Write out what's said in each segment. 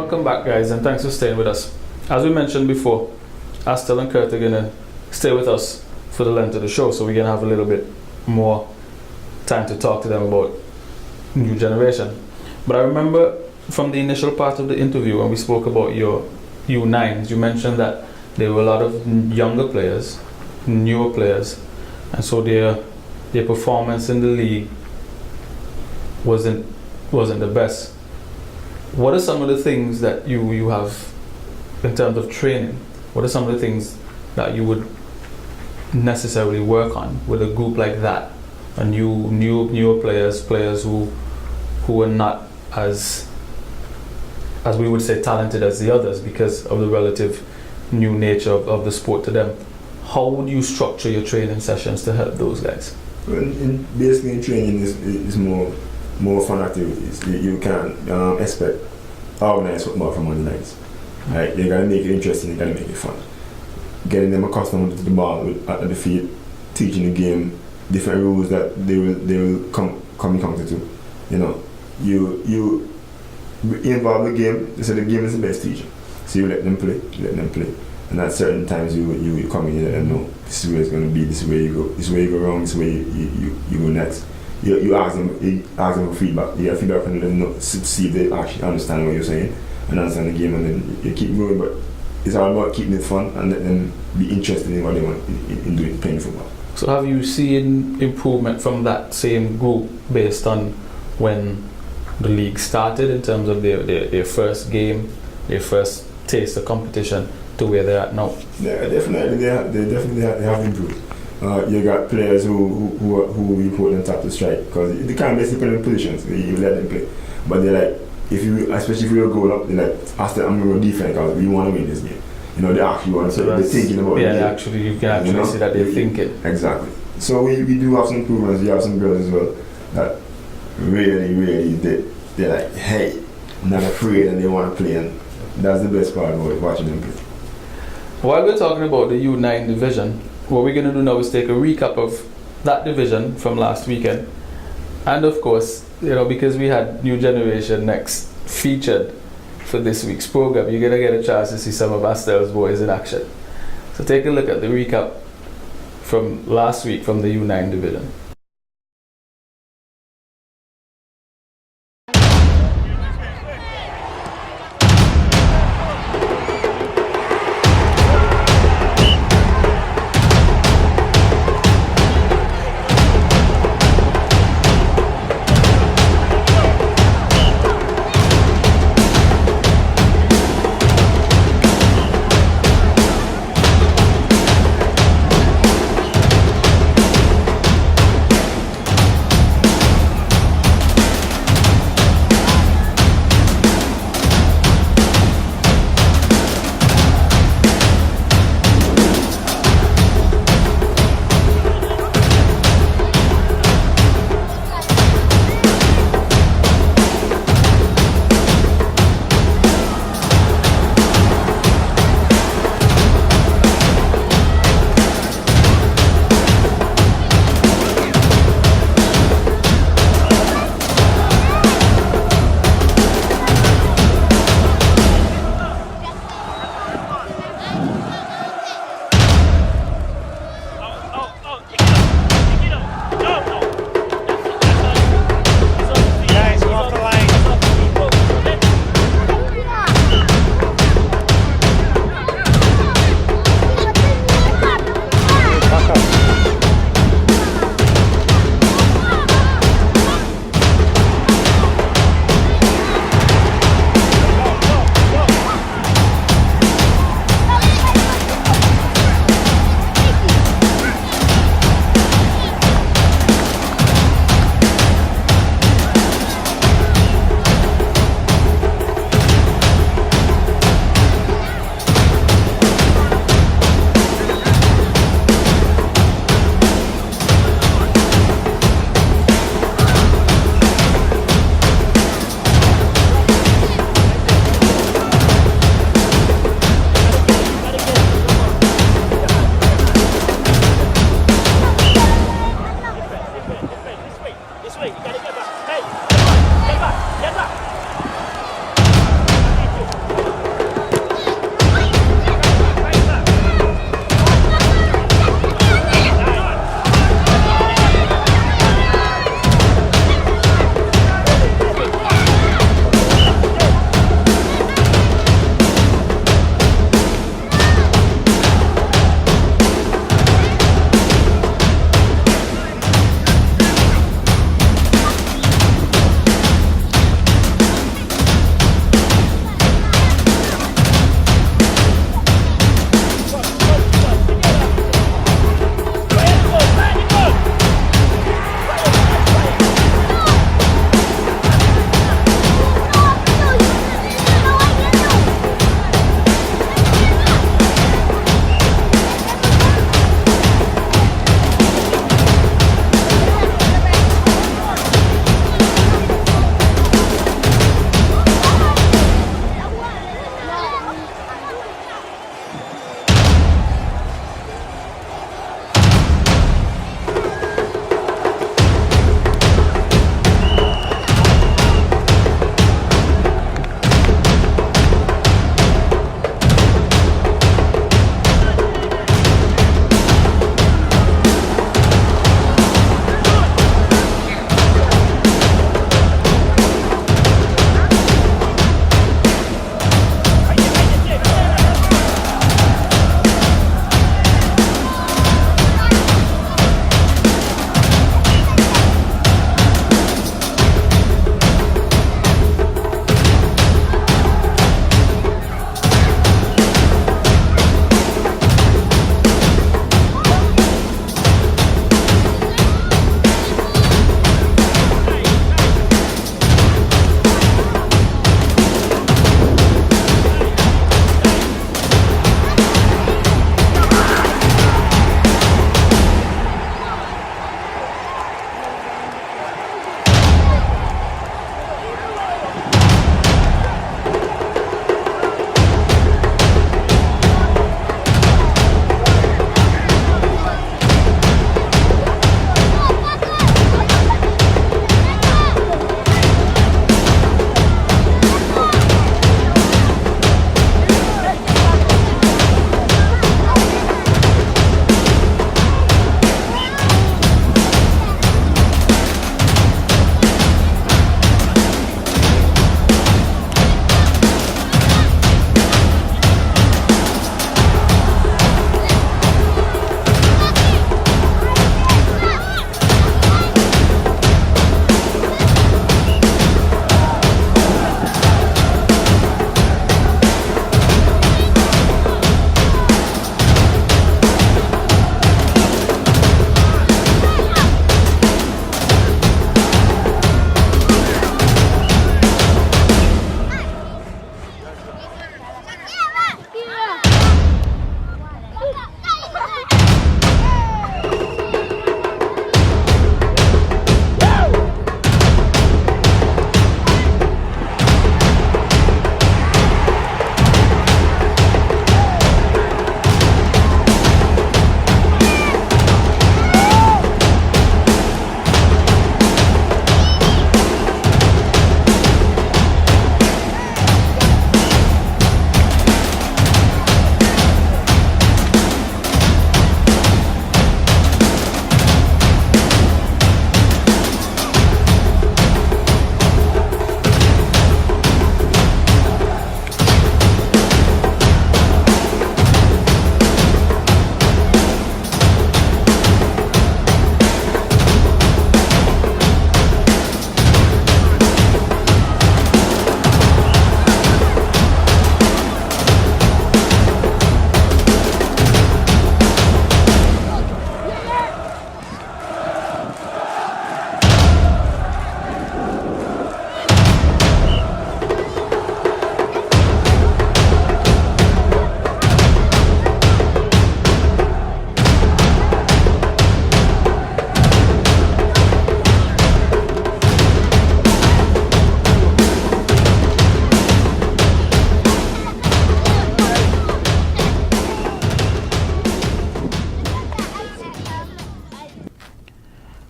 welcome back, guys, and thanks for staying with us. As we mentioned before, Astel and Kurt are going to stay with us for the length of the show, so we're going to have a little bit more time to talk to them about new generation. But I remember from the initial part of the interview when we spoke about your U9s, you mentioned that there were a lot of younger players, newer players, and so their performance in the league wasn't the best. What are some of the things that you have in terms of training? What are some of the things that you would necessarily work on with a group like that? And newer players who are not as we would say talented as the others because of the relative new nature of the sport to them. How would you structure your training sessions to help those guys? Basically, in training is more fun activities. You can't expect organized football from on the nights. Right? You gotta make it interesting. You gotta make it fun. Getting them accustomed to the ball at the field, teaching the game different rules that they will come to. You know, you involve the game. So the game is the best teacher. So you let them play, and at certain times you come in and let them know this is where it's going to be, this is where you go, this is where you go wrong, this is where you go next. You ask them for feedback. You get feedback from them, see if they actually understand what you're saying and understand the game, and then you keep going. But it's all about keeping it fun and let them be interested in what they want in doing, playing football. So have you seen improvement from that same group based on when the league started in terms of their first game, their first taste of competition to where they're at now? Yeah, definitely. They have improved. You got players who you put on top to strike because they can't basically play in positions. You let them play, but they're like, especially if you're a goal up, they're like, after I'm going to defend because we want to win this game. You know, they actually want to. They're thinking about it. Yeah, actually, you can actually see that they're thinking. Exactly. So we do have some improvements. We have some girls as well that really they're like, hey, I'm not afraid, and they want to play, and that's the best part about watching them play. While we're talking about the U9 division, what we're going to do now is take a recap of that division from last weekend. And of course, because we had New Generation Next featured for this week's program, you're going to get a chance to see some of Astel's boys in action. So take a look at the recap from last week from the U9 division.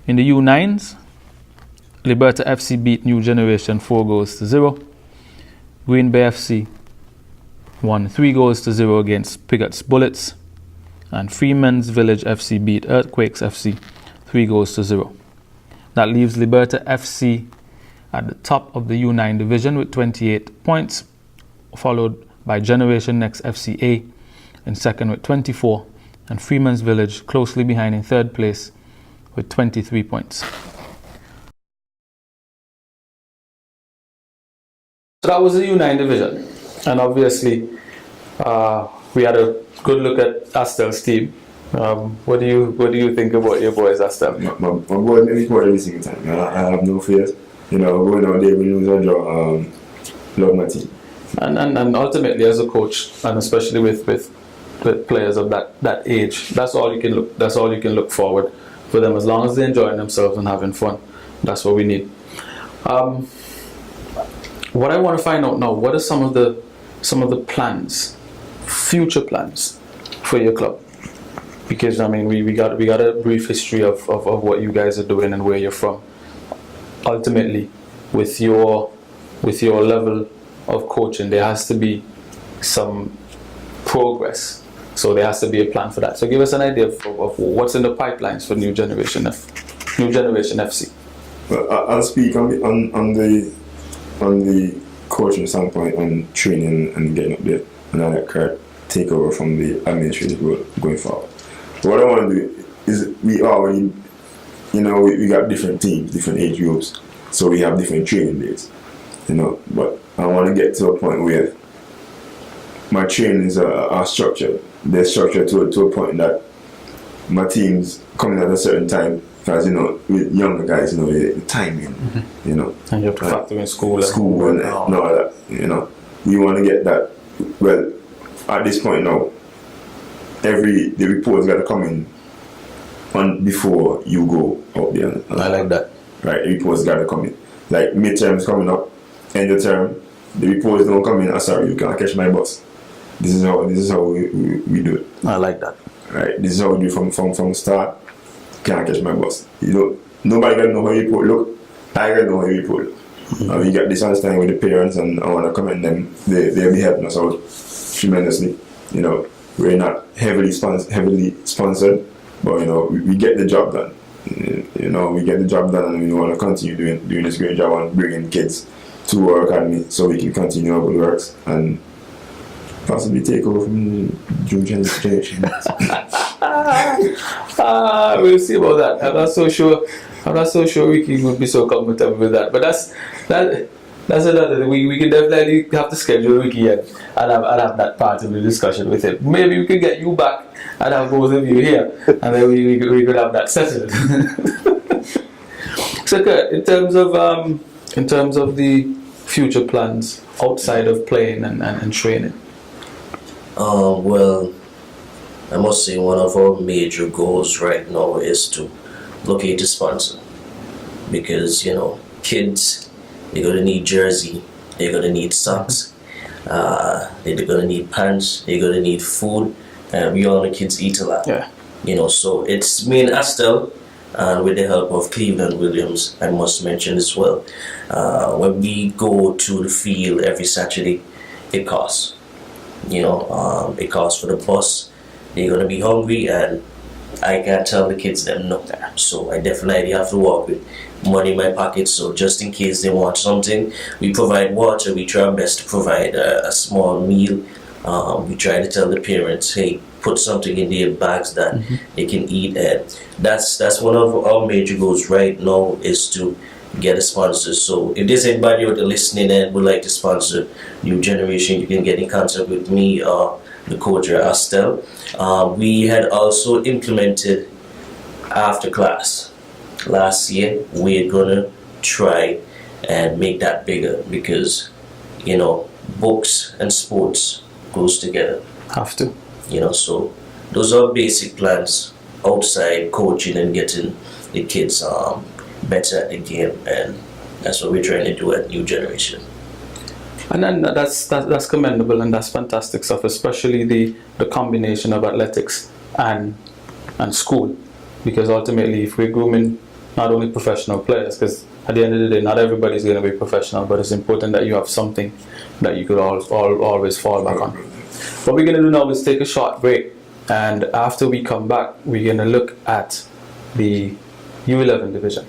In the U9s, Liberta FC beat New Generation 4-0. Green Bay FC won 3-0 against Pigot's Bullets. And Freeman's Village FC beat Earthquakes FC 3-0. That leaves Liberta FC at the top of the U9 division with 28 points, followed by Generation Next FCA in second with 24, and Freeman's Village closely behind in third place with 23 points. So that was the U9 division, and obviously we had a good look at Astel's team. What do you think about your boys, Astel? My boys make me proud every single time. I have no fears. You know, going out there, we lose or draw. Love my team. And ultimately, as a coach, and especially with players of that age, that's all you can look forward for them. As long as they're enjoying themselves and having fun, that's what we need. What I want to find out now, what are some of the plans, future plans for your club? Because I mean, we got a brief history of what you guys are doing and where you're from. Ultimately, with your level of coaching, there has to be some progress. So there has to be a plan for that. So give us an idea of what's in the pipelines for New Generation FC. Well, I'll speak on the coaching standpoint, on training and getting up there, and I'll let Kurt take over from the administrative role going forward. What I want to do is we already, we got different teams, different age groups, so we have different training days, but I want to get to a point where my trainings are structured. They're structured to a point that my teams coming at a certain time, because with younger guys, the timing, And you have to factor in school and all that, we want to get that. Well, at this point now, the report's got to come in before you go out there. I like that. Right, the report's got to come in. Like midterms coming up, end of term, the reports don't come in. Sorry, you can't catch my bus. This is how we do it. I like that. Right, this is how we do from the start. Can't catch my bus. Nobody got to know how your report look. I got to know how your report look. We got this understanding with the parents, and I want to commend them. They'll be helping us out tremendously. We're not heavily sponsored, but we get the job done. We get the job done, and we want to continue doing this great job and bringing kids to our academy so we can continue our good works and possibly take over from June generation. We'll see about that. I'm not so sure Ricky would be so comfortable with that. But that's another thing. We can definitely have to schedule Ricky and have that part of the discussion with him. Maybe we could get you back and have both of you here, and then we could have that settled. So, Kurt, in terms of the future plans outside of playing and training. Well, I must say one of our major goals right now is to locate a sponsor, because kids, they're gonna need jersey, they're gonna need socks, they're gonna need pants, they're gonna need food, and we all know kids eat a lot. Yeah. So it's me and Astel, and with the help of Cleveland Williams, I must mention as well. When we go to the field every Saturday, it costs. It costs for the bus. They're gonna be hungry, and I can't tell the kids them no. So I definitely have to walk with money in my pocket. So just in case they want something, we provide water. We try our best to provide a small meal. We try to tell the parents, hey, put something in their bags that they can eat. And that's one of our major goals right now, is to get a sponsor. So if there's anybody out there listening and would like to sponsor New Generation, you can get in contact with me or the coach or Astel. We had also implemented after class last year. We're gonna try and make that bigger, because books and sports goes together. Have to. So those are basic plans outside coaching and getting the kids better at the game, and that's what we're trying to do at New Generation. And then that's commendable, and that's fantastic stuff, especially the combination of athletics and school, because ultimately if we're grooming not only professional players, because at the end of the day, not everybody's going to be professional, but it's important that you have something that you could always fall back on. What we're going to do now is take a short break, and after we come back, we're going to look at the U11 division.